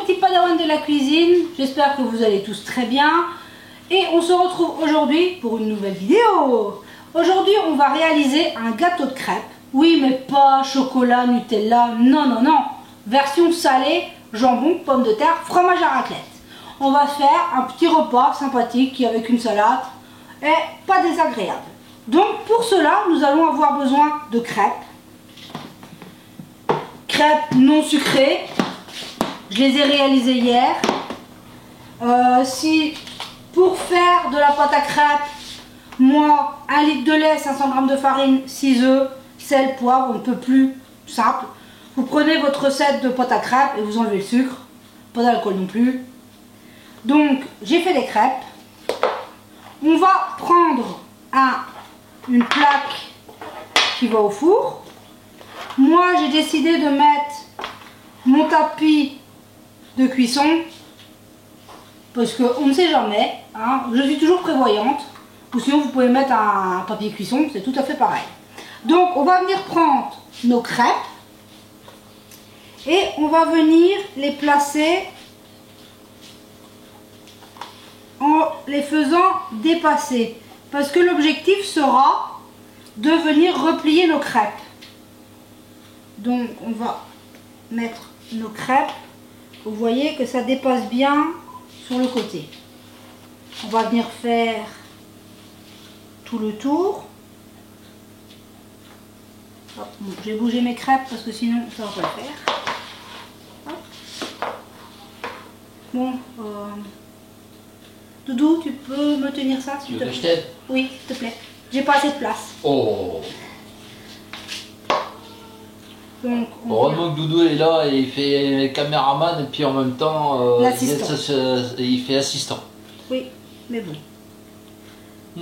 petits padawans de la cuisine, j'espère que vous allez tous très bien et on se retrouve aujourd'hui pour une nouvelle vidéo. Aujourd'hui on va réaliser un gâteau de crêpes, oui mais pas chocolat, Nutella, non non non, version salée, jambon, pommes de terre, fromage à raclette. On va faire un petit repas sympathique avec une salade et pas désagréable. Donc pour cela nous allons avoir besoin de crêpes non sucrées. Je les ai réalisées hier. Si pour faire de la pâte à crêpes, moi 1 litre de lait, 500 g de farine, 6 œufs, sel, poivre, on ne peut plus simple. Vous prenez votre recette de pâte à crêpes et vous enlevez le sucre, pas d'alcool non plus. Donc j'ai fait des crêpes. On va prendre une plaque qui va au four. Moi j'ai décidé de mettre mon tapis de cuisson parce qu'on ne sait jamais, hein. Je suis toujours prévoyante, ou sinon vous pouvez mettre un papier cuisson, c'est tout à fait pareil. Donc on va venir prendre nos crêpes et on va venir les placer en les faisant dépasser, parce que l'objectif sera de venir replier nos crêpes. Donc on va mettre nos crêpes, vous voyez que ça dépasse bien sur le côté. On va venir faire tout le tour. Hop, bon, j'ai bougé mes crêpes parce que sinon ça va pas le faire. Hop. Bon, Doudou, tu peux me tenir ça s'il te plaît? Oui, s'il te plaît. J'ai pas assez de place. Oh. Donc, heureusement que Doudou est là et il fait caméraman et puis en même temps il fait assistant. Oui, mais bon.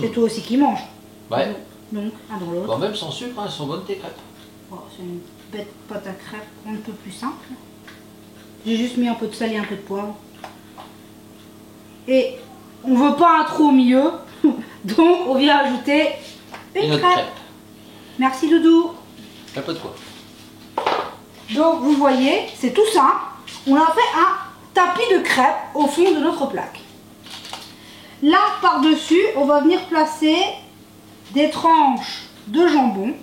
C'est toi aussi qui mange. Ouais. Donc, un dans l'autre. Bon, même sans sucre, hein, elles sont bonnes tes crêpes. Oh, c'est une bête pâte à crêpes un peu plus simple. J'ai juste mis un peu de sel et un peu de poivre. Et on veut pas un trou au milieu. Donc on vient ajouter une crêpe. Merci Doudou. Un peu de quoi. Donc vous voyez, c'est tout simple. On a fait un tapis de crêpes au fond de notre plaque. Là, par-dessus, on va venir placer des tranches de jambon.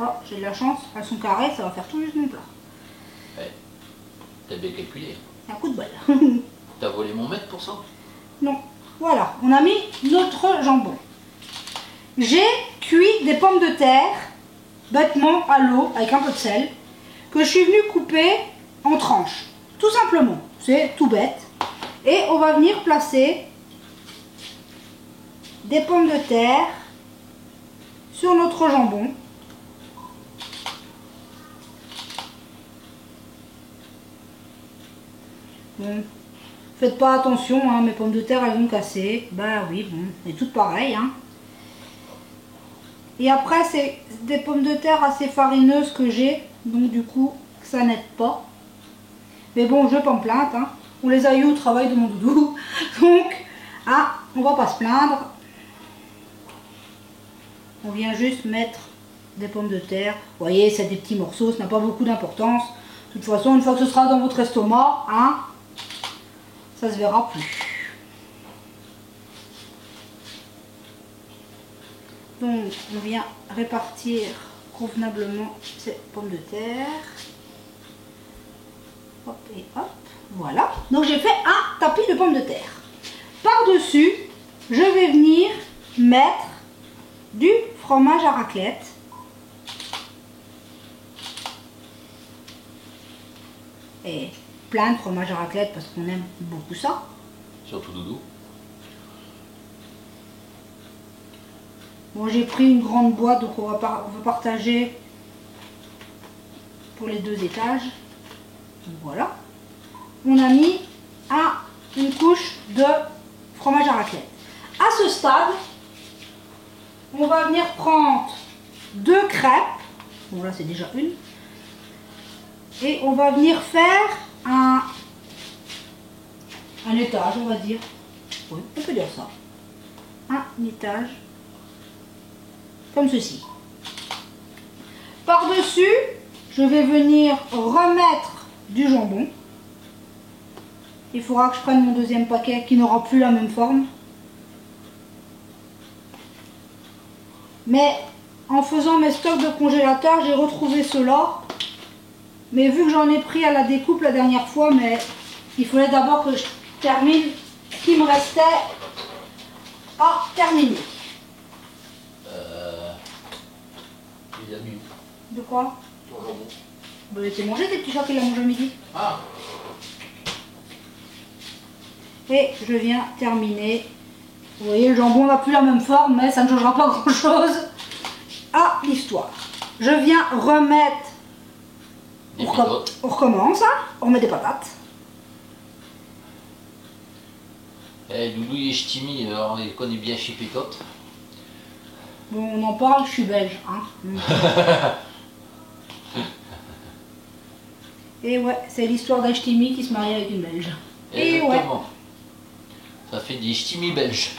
Oh, j'ai de la chance, elles sont carrées, ça va faire tout juste mon plat. Ouais. T'as bien calculé. C'est un coup de bol. T'as volé mon mètre pour ça? Non. Voilà, on a mis notre jambon. J'ai cuit des pommes de terre, bêtement à l'eau, avec un peu de sel, que je suis venue couper en tranches. Tout simplement. C'est tout bête. Et on va venir placer des pommes de terre sur notre jambon. Bon, faites pas attention, hein, mes pommes de terre elles vont casser. Bah oui, bon, c'est toutes pareilles. Hein. Et après, c'est des pommes de terre assez farineuses que j'ai, donc du coup, ça n'aide pas. Mais bon, je vais pas me plaindre. Hein. On les a eu au travail de mon doudou. Donc, ah, on va pas se plaindre. On vient juste mettre des pommes de terre. Vous voyez, c'est des petits morceaux, ça n'a pas beaucoup d'importance. De toute façon, une fois que ce sera dans votre estomac, hein, ça se verra plus. Donc on vient répartir convenablement ces pommes de terre. Hop et hop, voilà. Donc j'ai fait un tapis de pommes de terre. Par-dessus, je vais venir mettre du fromage à raclette. Et plein de fromage à raclette parce qu'on aime beaucoup ça. Surtout Doudou. Bon, j'ai pris une grande boîte, donc on va partager pour les 2 étages. Donc, voilà. On a mis une couche de fromage à raclette. À ce stade, on va venir prendre 2 crêpes. Bon, là, c'est déjà une. Et on va venir faire un étage, on va dire. Oui, on peut dire ça. Un étage. Comme ceci. Par-dessus, je vais venir remettre du jambon. Il faudra que je prenne mon deuxième paquet qui n'aura plus la même forme. Mais en faisant mes stocks de congélateur, j'ai retrouvé ceux-là. Mais vu que j'en ai pris à la découpe la dernière fois, mais il fallait d'abord que je termine ce qui me restait à terminer. Il a mis. De quoi? Ton jambon. Bah, t'es mangé tes petits chats qu'il a mangé à midi. Ah. Et je viens terminer. Vous voyez, le jambon n'a plus la même forme, mais ça ne changera pas grand chose à l'histoire. Je viens remettre. On recommence, hein. On remet des patates. Eh, Loulou il est ch'timi, alors il connaît bien Chipicote. Bon, on en parle, je suis belge, hein. Et ouais, c'est l'histoire d'un ch'timi qui se marie avec une belge. Et ouais. Ça fait des ch'timis belges.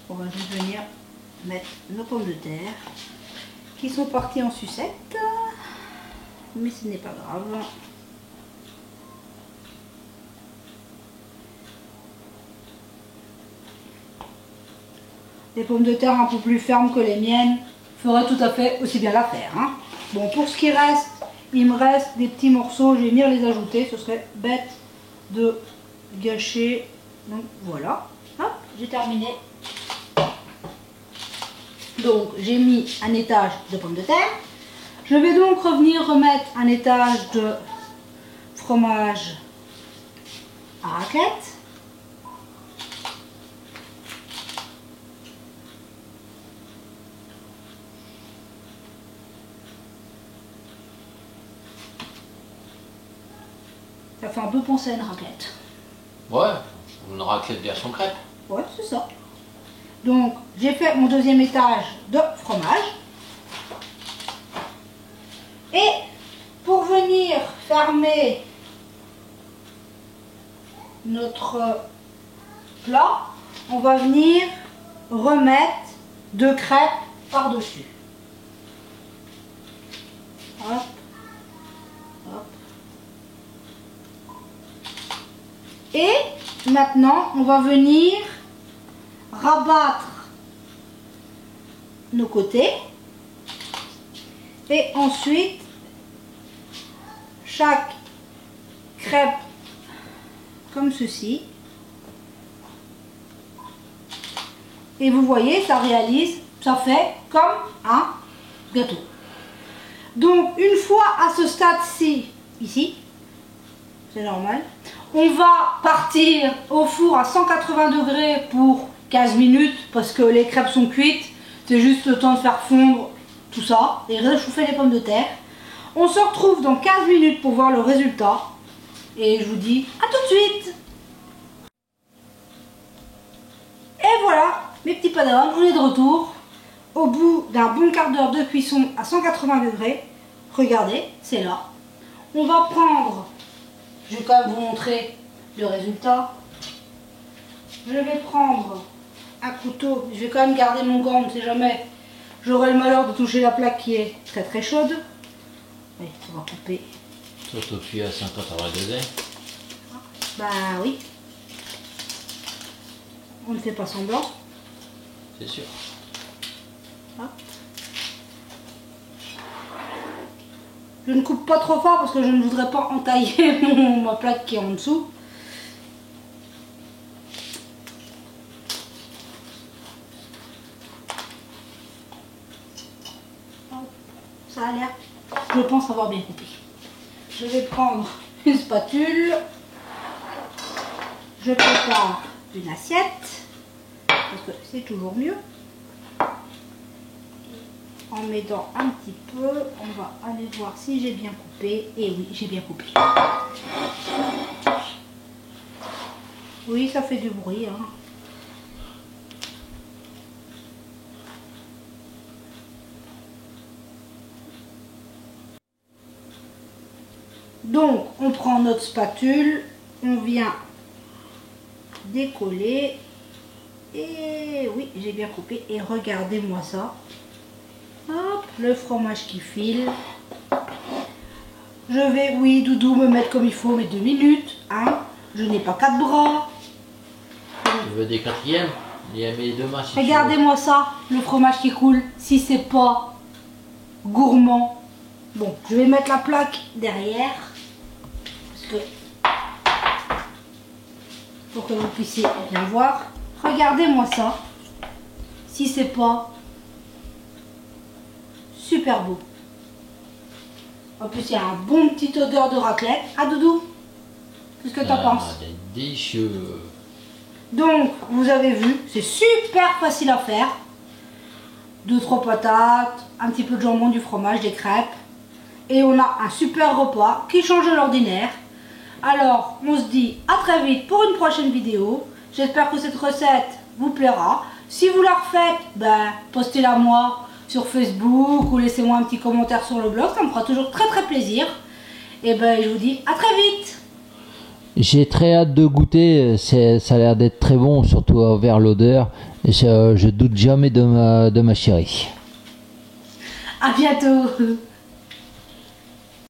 On va juste venir mettre nos pommes de terre qui sont parties en sucette, mais ce n'est pas grave. Des pommes de terre un peu plus fermes que les miennes feraient tout à fait aussi bien l'affaire, hein. Bon, pour ce qui reste, il me reste des petits morceaux, je vais venir les ajouter, ce serait bête de gâcher. Donc voilà, hop, j'ai terminé. Donc j'ai mis un étage de pommes de terre. Je vais donc revenir remettre un étage de fromage à raclette. Ça fait un peu penser à une raclette. Ouais, une raclette version crêpe. Ouais, c'est ça. Donc, j'ai fait mon deuxième étage de fromage. Et pour venir fermer notre plat, on va venir remettre 2 crêpes par-dessus. Hop, hop. Et maintenant, on va venir rabattre nos côtés et ensuite chaque crêpe comme ceci, et vous voyez, ça réalise, ça fait comme un gâteau. Donc une fois à ce stade-ci, ici, c'est normal, on va partir au four à 180 degrés pour 15 minutes parce que les crêpes sont cuites. C'est juste le temps de faire fondre tout ça et réchauffer les pommes de terre. On se retrouve dans 15 minutes pour voir le résultat. Et je vous dis à tout de suite. Et voilà, mes petits padawans, on est de retour. Au bout d'un bon quart d'heure de cuisson à 180 degrés. Regardez, c'est là. On va prendre... Je vais quand même vous montrer le résultat. Je vais prendre un couteau. Je vais quand même garder mon gant, on ne sait jamais. J'aurai le malheur de toucher la plaque qui est très très chaude. Allez, on va couper. Surtout cuit à 180 degrés. Bah oui. On ne fait pas semblant. C'est sûr. Hop. Je ne coupe pas trop fort parce que je ne voudrais pas entailler ma plaque qui est en dessous. Ça a l'air, je pense avoir bien coupé. Je vais prendre une spatule. Je prépare une assiette parce que c'est toujours mieux. En m'aidant un petit peu, on va aller voir si j'ai bien coupé. Et oui, j'ai bien coupé. Oui, ça fait du bruit, hein. Donc, on prend notre spatule, on vient décoller. Et oui, j'ai bien coupé. Et regardez-moi ça. Hop, le fromage qui file. Je vais, oui, Doudou, me mettre comme il faut, mes 2 minutes. Hein. Je n'ai pas 4 bras. Tu veux des quatrièmes? Il y a mes 2 mains. Si regardez-moi ça, le fromage qui coule. Si c'est pas gourmand. Bon, je vais mettre la plaque derrière. Parce que... pour que vous puissiez bien voir. Regardez-moi ça. Si c'est pas super beau. En plus, il y a un bon petit odeur de raclette. Ah, Doudou, qu'est-ce que tu en penses? C'est délicieux. Donc, vous avez vu, c'est super facile à faire. 2-3 patates, un petit peu de jambon, du fromage, des crêpes. Et on a un super repas qui change de l'ordinaire. Alors, on se dit à très vite pour une prochaine vidéo. J'espère que cette recette vous plaira. Si vous la refaites, ben, postez-la moi sur Facebook ou laissez-moi un petit commentaire sur le blog. Ça me fera toujours très très plaisir. Et ben, je vous dis à très vite. J'ai très hâte de goûter. Ça a l'air d'être très bon, surtout vers l'odeur. Je doute jamais de ma chérie. À bientôt.